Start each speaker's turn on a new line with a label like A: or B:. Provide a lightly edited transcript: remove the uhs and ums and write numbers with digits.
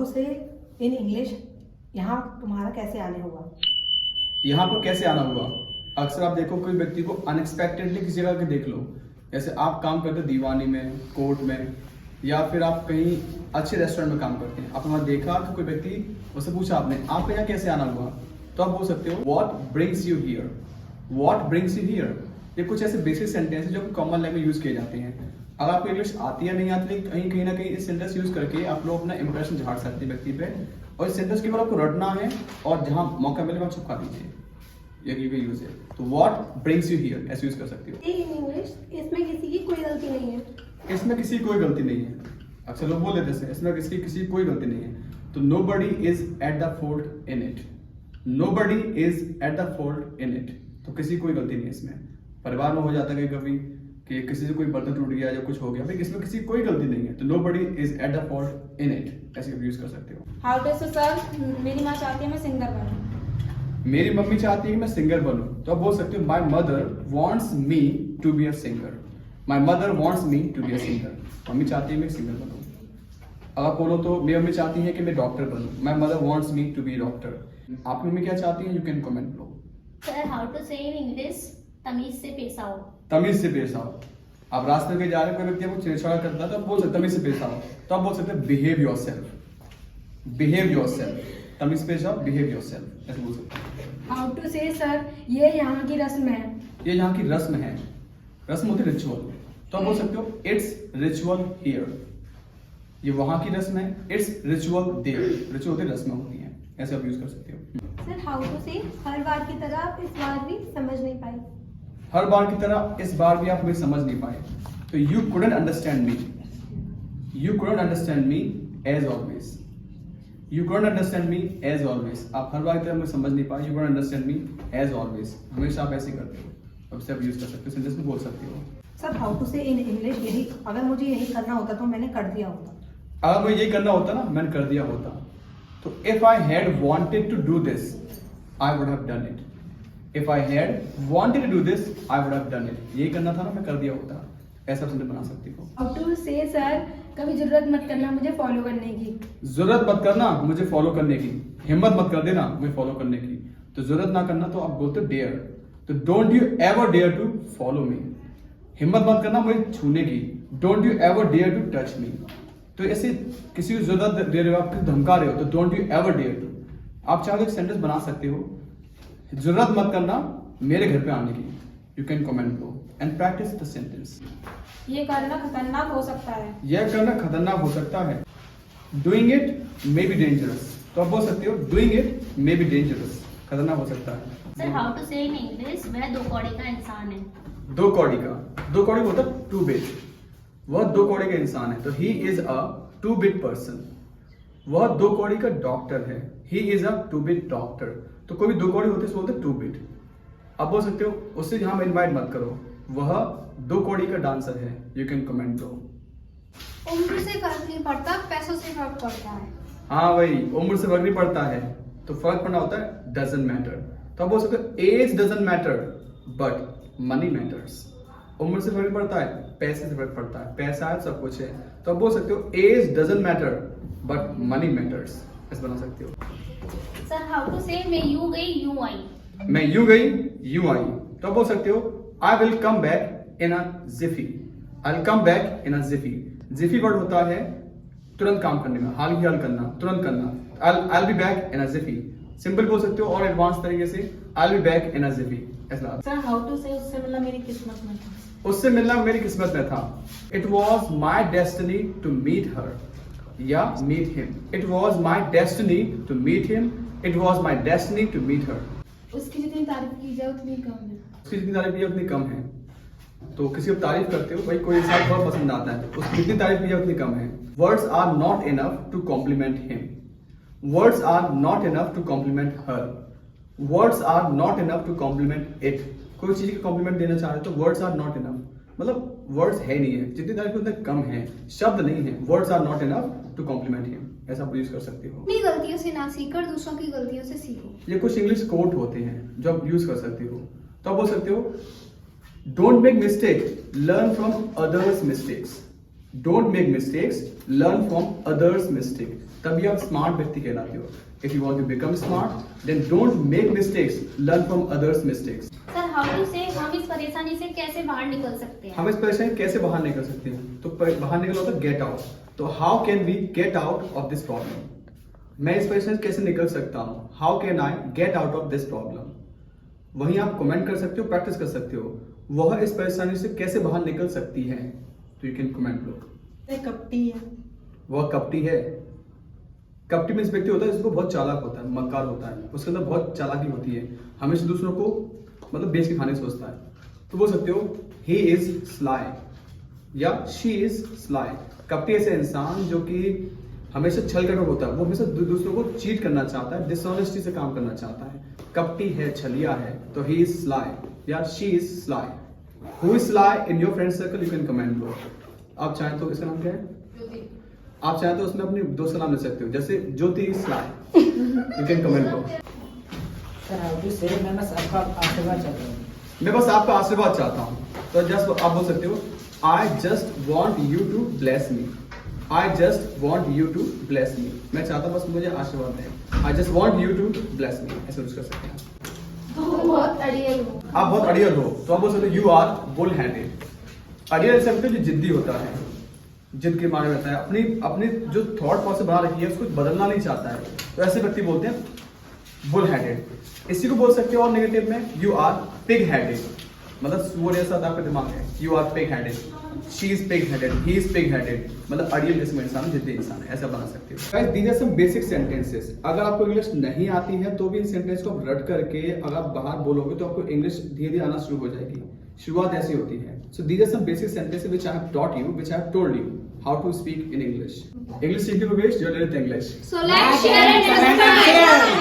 A: To say in English यहाँ तुम्हारा कैसे आने हुआ?
B: यहाँ पर कैसे आना हुआ? अक्सर आप देखो कोई व्यक्ति को अनएक्सपेक्टेडली किसी जगह के देख लो, जैसे आप काम करते दीवानी में, कोर्ट में, या फिर आप कहीं अच्छे रेस्टोरेंट में काम करते हैं, आपने वहाँ देखा कि कोई व्यक्ति, उससे पूछा आपने आपका यहाँ कैसे आना हुआ, तो आप बोल सकते हो what brings you here, what brings you here. ये कुछ ऐसे बेसिक सेंटेंस है जो कॉमन लैंग्वेज यूज किए जाते हैं। अगर आपको इंग्लिश आती है नहीं आती, कहीं ना कहीं इस सेंटेंस यूज करके आप लोग अपना इंप्रेशन झाड़ सकते हैं व्यक्ति पे, और इस सेंटेंस केवल आपको रटना है और जहां मौका मिले वहां छुपा दीजिए, ये यूज है। तो व्हाट ब्रिंग्स यू हियर ऐसे यूज कर सकते हो।
C: इन इंग्लिश इसमें किसी की कोई गलती नहीं है।
B: इसमें किसी की कोई गलती नहीं है। अक्सर लोग बोल देते हैं इसमें किसी की कोई गलती नहीं है। तो nobody is at the fault in it, nobody is at the fault in it. तो किसी कोई गलती नहीं है इसमें। परिवार में हो जाता है कभी कि किसी से कोई बर्तन टूट गया या कुछ हो गया, भाई इसमें किसी कोई गलती नहीं है। तो nobody is at the fault in it ऐसे यूज कर सकते हो।
D: हाउ डू सर, मेरी माँ चाहती है मैं सिंगर बनूं।
B: मेरी मम्मी चाहती है कि मैं सिंगर बनूं, तो आप बोल सकते हो my mother wants me to be a singer, my mother wants me to be a singer. Mummy चाहती है मैं सिंगर बनूं। अब आप बोलो तो मेरी मम्मी चाहती है कि मैं डॉक्टर बनूं, my mother wants me to be doctor. आपकी मम्मी क्या चाहती है? यू कैन कमेंट लो।
C: Sir how to say in English तमीज से पेश आओ।
B: तमीज से पेश आओ। आप रास्ते में जा रहे हो, कोई व्यक्ति आपको छेड़छाड़ करता है तो आप बोल सकते तमीज से पेश आओ। तो आप बोल सकते हैं बिहेव योरसेल्फ, बिहेव योरसेल्फ। तमीज से पेश आओ, बिहेव योरसेल्फ ऐसे बोल सकते हैं।
D: हाउ टू से सर, ये यहाँ की रस्म है।
B: ये यहाँ की रस्म है। रस्म होती है रिचुअल, तो आप बोल सकते हो इट्स रिचुअल हियर। ये वहां की रस्म है, इट्स रिचुअल देयर। रिचुअल होती है, रस्म होती है, ऐसे आप यूज कर सकते हो।
C: सर हाउ टू से हर बार की तरह आप इस बार भी समझ नहीं पाए।
B: हर बार की तरह इस बार भी आप मुझे समझ नहीं पाए। तो you couldn't understand me, you couldn't understand me as always, you couldn't understand me as always. आप हर बार की तरह मुझे समझ नहीं पाए, you couldn't understand me as always. हमेशा आप ऐसे करते हो, अब से आप यूज कर सकते हो, सेंटेंस में बोल सकते हो।
A: Sir how to say in English यही, अगर मुझे यही करना होता तो मैंने कर दिया होता।
B: अगर मुझे यही करना होता ना, मैंने कर दिया होता। तो if I had wanted to do this I would have done it. If I had wanted to do this I would have done it. यही करना था ना, मैं कर दिया होता। ऐसा सेंटेंस बना सकती हो।
D: हाउ टू से सर, कभी जरूरत मत करना मुझे फॉलो करने की।
B: जरूरत मत करना मुझे फॉलो करने की, हिम्मत मत कर देना मुझे फॉलो करने की। तो जरूरत ना करना तो आप बोलते डेयर। तो don't you ever dare to follow me. हिम्मत मत करना मुझे छूने की, don't you ever dare to touch me. तो ऐसे किसी को जरूरत दे रहे हो, आप धमका रहे हो, तो don't you ever dare to. आप चाहो तो एक सेंटेंस बना सकते हो, जरूरत मत करना मेरे घर पे आने की। You can comment low and practice the sentence.
D: ये करना खतरनाक हो सकता है।
B: यह करना खतरनाक हो सकता है। Doing it may be dangerous. तो आप बोल सकते हो doing it may be dangerous, खतरनाक हो सकता है।
C: Sir how to say in English वह दो कौड़ी का इंसान है।
B: दो कौड़ी का, दो कौड़ी होता है टू बिट। वह दो कौड़ी का इंसान है, तो he is a two bit person. वह दो कौड़ी का डॉक्टर है, he is a two bit doctor. तो कोई भी दो कौड़ी होते हैं बोलते टू बिट। आप बोल सकते हो उससे यहां में इन्वाइट मत करो, वह दो कौड़ी का डांसर है। यू कैन कमेंट दो।
C: उम्र से फर्क नहीं पड़ता, पैसों से फर्क पड़ता है।
B: हाँ भाई, उम्र से फर्क नहीं पड़ता है, तो फर्क पड़ना होता है डजंट मैटर। तो आप बोल सकते हो age doesn't matter but money matters. उम्र से फर्क पड़ता है, पैसे से फर्क पड़ता है, पैसा है सब कुछ है। तो आप बोल सकते हो age doesn't matter but money matters, ऐसे बना सकते हो।
C: सर हाउ टू से मैं यूं गई यूं आई।
B: मैं यूं गई यूं आई। तो आप बोल सकते हो I will come back in a Zifi, I will come back in a Zifi. Zifi word होता है तुरंत काम करने में, हाल ही हाल करना, तुरंत करना। I will be back in a jiffy. Simple बोल सकते हो और एडवांस तरीके से I will be back in a jiffy ऐसा।
D: सर हाउ टू से उससे मिलना मेरी किस्मत में था।
B: उससे मिलना मेरी किस्मत में था। It was my destiny to meet her या meet him. It was my destiny to meet him, it was my destiny to meet her.
D: उसकी जितनी तारीफ की जाए उतनी कम है।
B: उसकी जितनी तारीफ की जाए उतनी कम है। तो किसी को तारीफ करते हो भाई, कोई इंसान बहुत पसंद आता है, उसकी जितनी तारीफ की जाए उतनी कम है। Words are not enough to compliment him, words are not enough to compliment her, words are not enough to compliment it. कोई चीज का कॉम्प्लीमेंट देना चाह रहे तो वर्ड्स आर नॉट इनफ, मतलब वर्ड्स है नहीं है, जितनी तारीफ उतने कम है, शब्द नहीं है। Words are not enough to compliment him, ऐसा आप यूज कर सकते हो।
C: अपनी गलतियों से ना सीखकर दूसरों की गलतियों से सीखो।
B: ये कुछ इंग्लिश कोट होते हैं जो आप यूज कर सकते हो। तो आप बोल सकते हो don't make mistake, learn from others mistakes. Don't make mistakes, learn from others mistake. तभी आप स्मार्ट व्यक्ति कहलाते हो। If you want to become smart then don't make mistakes, learn from others mistakes.
C: Sir how to say हम इस परेशानी से कैसे बाहर निकल सकते हैं?
B: हम इस परेशानी कैसे बाहर निकल सकते हैं? तो बाहर निकल होता है गेट आउट। तो how can we get out of this problem? मैं इस परेशानी से कैसे निकल सकता हूँ? How can I get out of this problem? वहीं आप कमेंट कर सकते हो, प्रैक्टिस कर सकते हो, वह इस परेशानी से कैसे बाहर निकल सकती है। तो यू कैन कमेंट लो।
E: कपटी है।
B: वह कपटी है। कपटी में इस व्यक्ति होता है जिसको बहुत चालाक होता है, मक्कार होता है, उसके अंदर बहुत चालाकी होती है, हमेशा दूसरों को मतलब बेच के खाने सोचता है। तो बोल सकते हो ही इज स्लाई या शी इज स्लाई। कपटी ऐसे इंसान जो कि हमेशा छल कपट होता है, वो हमेशा दूसरों को चीट करना चाहता है, डिसऑनेस्टी से काम करना चाहता है। कपटी है, छलिया है, तो ही इज स्लाई या she is sly. Who is sly in your friend circle? You can comment लो। आप चाहें तो इसका नाम क्या है? आप चाहें तो उसमें अपने दोस्त का नाम ले सकते हो, जैसे Jyoti is sly. You can comment लो।
E: सर हाउ टू से मैं बस आपका आशीर्वाद चाहता हूँ।
B: मैं बस आपका आशीर्वाद चाहता हूँ। तो जस्ट आप बोल सकते हो I just want you to bless me. I just want you to bless me. मैं चाहता हूँ बस मुझे आशीर्वाद दें। I just want you to bless me, ऐसे यूज कर सकते हैं।
C: बहुत अड़ियल हो।
B: आप बहुत अड़ियल हो तो आप बोल सकते हो यू आर बुल हैंडेड। अड़ियल ऐसे व्यक्ति जो जिद्दी होता है, जिद के मारे रहता है, अपनी अपनी जो थॉट प्रोसेस बना रखी है उसको बदलना नहीं चाहता है, तो ऐसे व्यक्ति बोलते हैं बुल हेडेड। इसी को बोल सकते हो और नेगेटिव में यू आर पिग हेडेड, मतलब सूअर जैसा आपका दिमाग है। You are pig headed, she is pig headed, he is pig headed, मतलब अड़ियल किस्म का इंसान, जिद्दी इंसान है, ऐसा बना सकते हो। Guys these are some basic sentences. अगर आपको इंग्लिश नहीं आती है तो भी इन सेंटेंस को आप रट करके अगर आप बाहर बोलोगे तो आपको इंग्लिश धीरे धीरे आना शुरू हो जाएगी। शुरुआत ऐसी होती है। So these are some basic sentences which I have taught you, which I have told you how to speak in English. English सीखने को बेस्ट जो लेते English.
C: So let's share and subscribe.